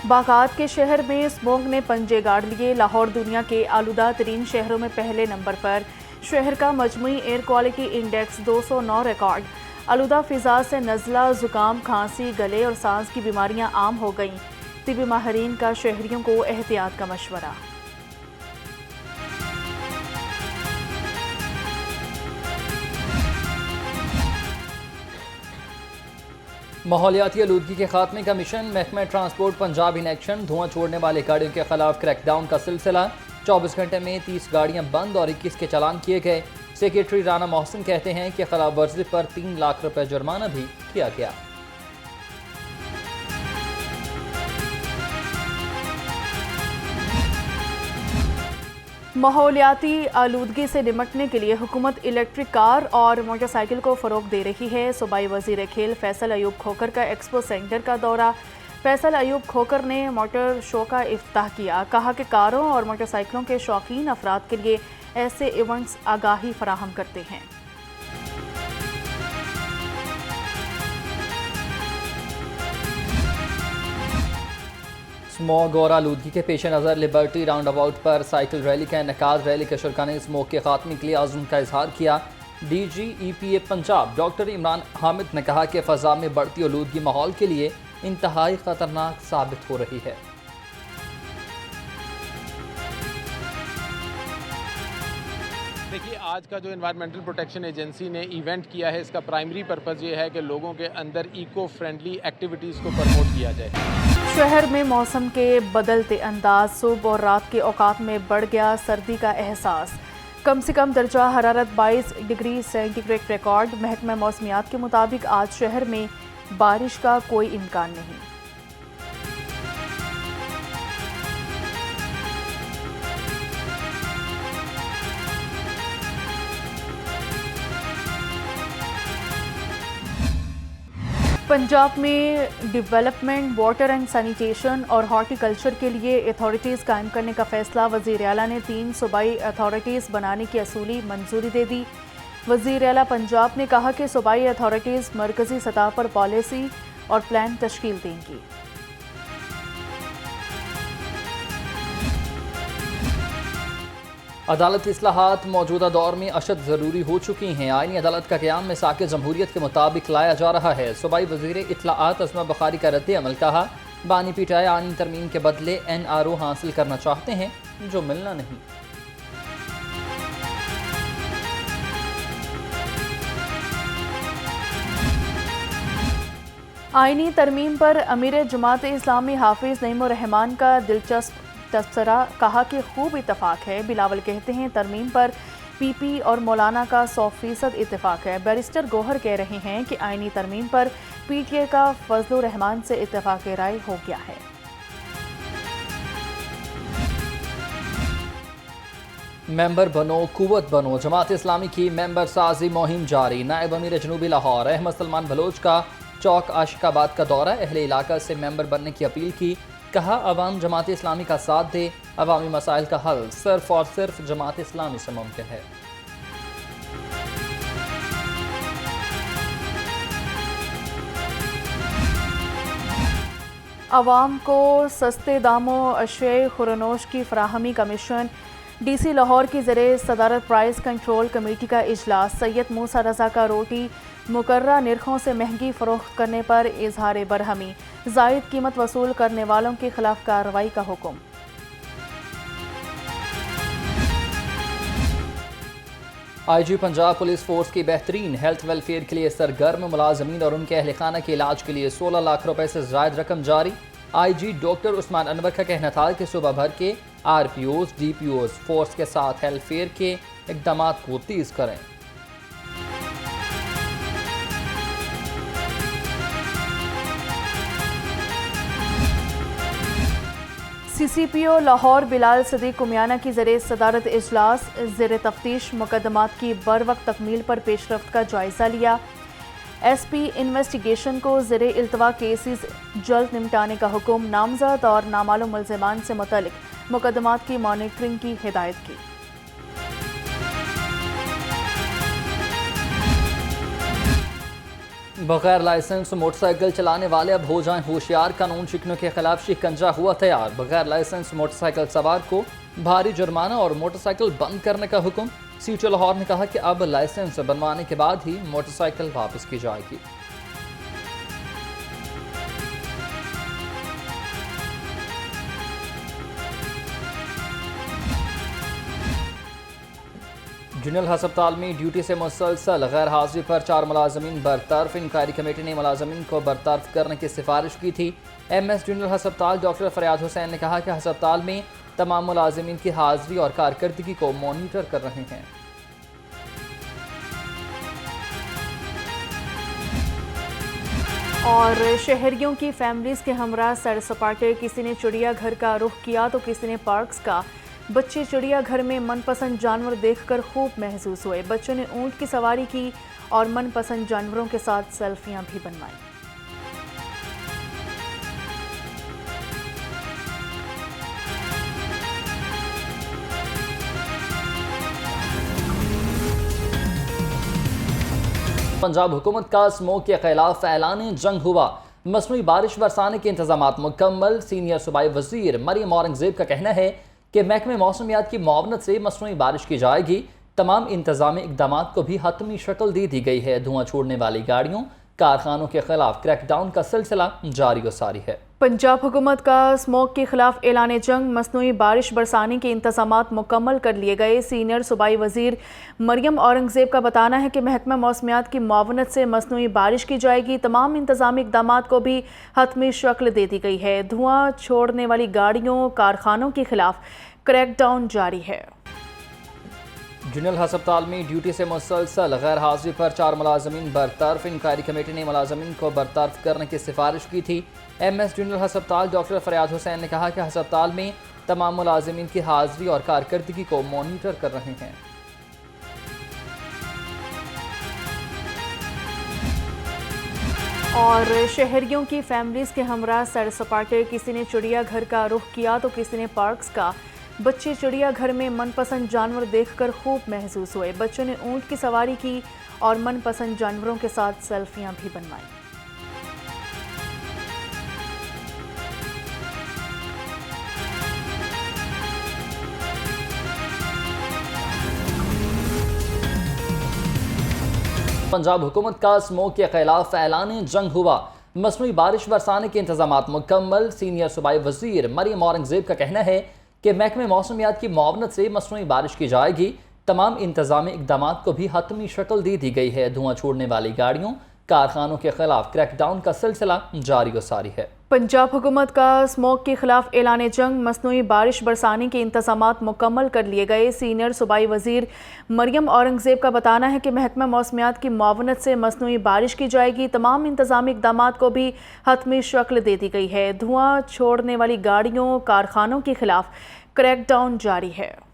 बागात के शहर में स्मोग ने पंजे गाड़ लिए। लाहौर दुनिया के आलूदा तरीन शहरों में पहले नंबर पर। शहर का मजमूई एयर क्वालिटी इंडेक्स 209 रिकॉर्ड। आलूदा फिजा से नज़ला, जुकाम, खांसी, गले और सांस की बीमारियां आम हो गईं। तिबी माहिरीन का शहरियों को एहतियात का मशवरा। माहौलियाती आलूदगी के खात्मे का मिशन। महकमा ट्रांसपोर्ट पंजाब इन एक्शन। धुआं छोड़ने वाले गाड़ियों के खिलाफ क्रैकडाउन का सिलसिला। 24 घंटे में 30 गाड़ियां बंद और 21 के चालान किए गए। सेक्रेटरी राना मोहसिन कहते हैं कि खिलाफ वर्जी पर 3 लाख रुपए जुर्माना भी किया गया। माहौलियाती आलूदगी से निपटने के लिए हुकूमत इलेक्ट्रिक कार और मोटरसाइकिल को फ़रोग दे रही है। सूबाई वज़ीर खेल फैसल अयूब खोकर का एक्सपो सेंटर का दौरा। फैसल अयूब खोकर ने मोटर शो का इफ्ताह किया। कहा कि कारों और मोटरसाइकिलों के शौकीन अफराद के लिए ऐसे इवेंट्स आगाही फराहम करते हैं। स्मोग और आलूदगी के पेश नज़र लिबर्टी राउंड अबाउट पर साइकिल रैली का इनेकाद। रैली के शुरा ने स्मोग के खात्मे के लिए आज़म का इजहार किया। DGEPA पंजाब डॉक्टर इमरान हामिद ने कहा कि फ़ज़ा में बढ़ती आलूदगी माहौल के लिए इंतहाई ख़तरनाक साबित हो रही है। देखिए, आज का जो एनवायरमेंटल प्रोटेक्शन एजेंसी ने इवेंट किया है, इसका प्राइमरी पर्पज़ ये है कि लोगों के अंदर इको फ्रेंडली एक्टिविटीज़ को प्रमोट किया जाए। शहर में मौसम के बदलते अंदाज। सुबह और रात के औकात में बढ़ गया सर्दी का एहसास। कम से कम दर्जा हरारत 22 डिग्री सेंटीग्रेड रिकॉर्ड। महकमा मौसमियात के मुताबिक आज शहर में बारिश का कोई इम्कान नहीं। पंजाब में डेवलपमेंट, वाटर एंड सैनिटेशन और हॉर्टिकल्चर के लिए अथॉरिटीज़ कायम करने का फैसला। वज़ीर आला ने 3 सूबाई अथॉरिटीज़ बनाने की असूली मंजूरी दे दी। वज़ीर आला पंजाब ने कहा कि सूबाई अथॉरिटीज़ मरकज़ी सतह पर पॉलिसी और प्लान तश्कील देंगी। अदालती इस्लाहात मौजूदा दौर में अशद ज़रूरी हो चुकी हैं। आईनी अदालत का क़याम मिसाक़ जमहूरियत के मुताबिक लाया जा रहा है। सूबाई वज़ीर इत्तलाआत अज़मा बुखारी का रद्द अमल। कहा, बानी पीटाए आईनी तरमीम के बदले NRO हासिल करना चाहते हैं जो मिलना नहीं। आईनी तरमीम पर अमीर जमात इस्लामी हाफिज़ नईमुर रहमान का दिलचस्प तबसरा। कहा कि खूब इत्तफाक है। बिलावल कहते हैं तरमीम पर PP और मौलाना का 100% इत्तफाक है। बैरिस्टर गौहर कह रहे हैं कि आईनी तरमीम पर PTA का फजलुर रहमान से इत्तफाक राय हो गया है। मेंबर बनो कुव्वत बनो। जमात इस्लामी की मेंबर साजी मुहिम जारी। नायब अमीर जनूबी लाहौर अहमद सलमान बलोच का चौक आशिकाबाद का दौरा। अहले इलाका से मेंबर बनने की अपील की। कहा, अवाम जमात इस्लामी का साथ दे। अवामी मसाइल का हल सिर्फ और सिर्फ जमात इस्लामी से मुमकिन है। अवाम को सस्ते दामों अशय खुरनोश की फराहमी का मिशन। DC लाहौर की ज़रिए सदारत प्राइस कंट्रोल कमेटी का इजलास। सैयद मूसा रजा का रोटी मुकर्रा निर्खों से महंगी फरोख्त करने पर इजहार बरहमी। जायद कीमत वसूल करने वालों के खिलाफ कार्रवाई का हुक्म। IG पंजाब पुलिस फोर्स की बेहतरीन हेल्थ वेलफेयर के लिए सरगर्म मुलाजमीन और उनके अहल खाना के इलाज के लिए 16 लाख रुपए से ज़ायद रकम जारी। IG डॉक्टर उस्मान अनवर का कहना था कि सुबह भर के RPOs, DPOs फोर्स के साथ हेल्थफेयर के इकदाम को तेज करें। CCPO लाहौर बिलाल सदीक कुमियाना की ज़रिए सदारत इजलास। ज़ेर तफ्तीश मुकदमात की बर वक्त तकमील पर पेशरफ्त का जायज़ा लिया। SP इन्वेस्टिगेशन को ज़ेर इल्तवा केसेस जल्द निपटाने का हुक्म। नामजद और नामालूम मुल्ज़िमान से मुतल्लिक मुकदमात की मॉनिटरिंग की हिदायत की। बगैर लाइसेंस मोटरसाइकिल चलाने वाले अब हो जाएं होशियार। कानून शिकनों के खिलाफ शिकंजा हुआ तैयार। बगैर लाइसेंस मोटरसाइकिल सवार को भारी जुर्माना और मोटरसाइकिल बंद करने का हुक्म। सीटो लाहौर ने कहा कि अब लाइसेंस बनवाने के बाद ही मोटरसाइकिल वापस की जाएगी। जनरल हस्पताल में ड्यूटी से मुसलसल गैर हाजिरी पर 4 मुलाजमीन बरतरफ। इंक्वायरी कमेटी ने मुलाजमीन को बरतरफ करने की सिफारिश की थी। MS जनरल हस्पताल डॉक्टर फरियाद हुसैन ने कहा कि हस्पताल में तमाम मुलाजमीन की हाजिरी और कारकर्दगी को मॉनिटर कर रहे हैं। और शहरियों की फैमिलीज के हमरा सैर सपाटे। किसी ने चिड़ियाघर का रुख किया तो किसी ने पार्क्स का। बच्चे चिड़ियाघर में मनपसंद जानवर देखकर खूब महसूस हुए। बच्चों ने ऊंट की सवारी की और मनपसंद जानवरों के साथ सेल्फियां भी बनवाई। पंजाब हुकूमत का स्मोक के खिलाफ ऐलान जंग हुआ। मसनूई बारिश बरसाने के इंतजाम मुकम्मल। सीनियर सूबाई वजीर मरियम औरंगजेब का कहना है कि महकमे मौसमियात की मुआवनत से मसनूई बारिश की जाएगी। तमाम इंतजामी इकदाम को भी हतमी शक्ल दे दी गई है। धुआं छोड़ने वाली गाड़ियों कारखानों के खिलाफ क्रैकडाउन का सिलसिला जारी व सारी है। पंजाब हुकूमत का स्मोक के खिलाफ ऐलान जंग। मसनूई बारिश बरसाने के इंतजामात मुकम्मल कर लिए गए। सीनियर सूबाई वजीर मरियम औरंगजेब का बताना है कि महकमा मौसमियात की मुआवनत से मसनूई बारिश की जाएगी। तमाम इंतजामी इकदाम को भी हतमी शक्ल दे दी गई है। धुआं छोड़ने वाली गाड़ियों कारखानों के खिलाफ क्रैकडाउन जारी है। जनरल हस्पताल में ड्यूटी से मुसलसल गैर हाजिरी पर 4 मुलाजमीन बरतरफ। इंक्वायरी कमेटी ने मुलाजमीन को बरतरफ करने की सिफारिश की थी। MS जनरल हस्पताल डॉक्टर फरियाद हुसैन ने कहा कि हस्पताल में तमाम मुलाजमीन की हाजिरी और कारकर्दगी को मॉनिटर कर रहे हैं। और शहरियों की फैमिलीज के हमरा सैर सपाटे। किसी ने चिड़ियाघर का रुख किया तो किसी ने पार्क्स का। बच्चे चिड़ियाघर में मनपसंद जानवर देखकर खूब महसूस हुए। बच्चों ने ऊंट की सवारी की और मनपसंद जानवरों के साथ सेल्फियां भी बनवाई। पंजाब हुकूमत का स्मोक के खिलाफ ऐलान जंग हुआ। मसनूई बारिश बरसाने के इंतजाम मुकम्मल। सीनियर सूबाई वजीर मरियम औरंगजेब का कहना है कि महकमे मौसमियात की मुआवनत से मसनूई बारिश की जाएगी। तमाम इंतजामी इकदाम को भी हतमी शक्ल दे दी गई है। धुआं छोड़ने वाली गाड़ियों कारखानों के खिलाफ क्रैकडाउन का सिलसिला जारी व सारी है। पंजाब हुकूमत का स्मोक के खिलाफ ऐलान जंग। मसनूई बारिश बरसाने के इंतजामात मुकम्मल कर लिए गए। सीनियर सूबाई वजीर मरियम औरंगजेब का बताना है कि महकमा मौसमियात की मुआवनत से मसनूई बारिश की जाएगी। तमाम इंतजामी इकदाम को भी हतमी शक्ल दे दी गई है। धुआं छोड़ने वाली गाड़ियों कारखानों के खिलाफ क्रैकडाउन जारी है।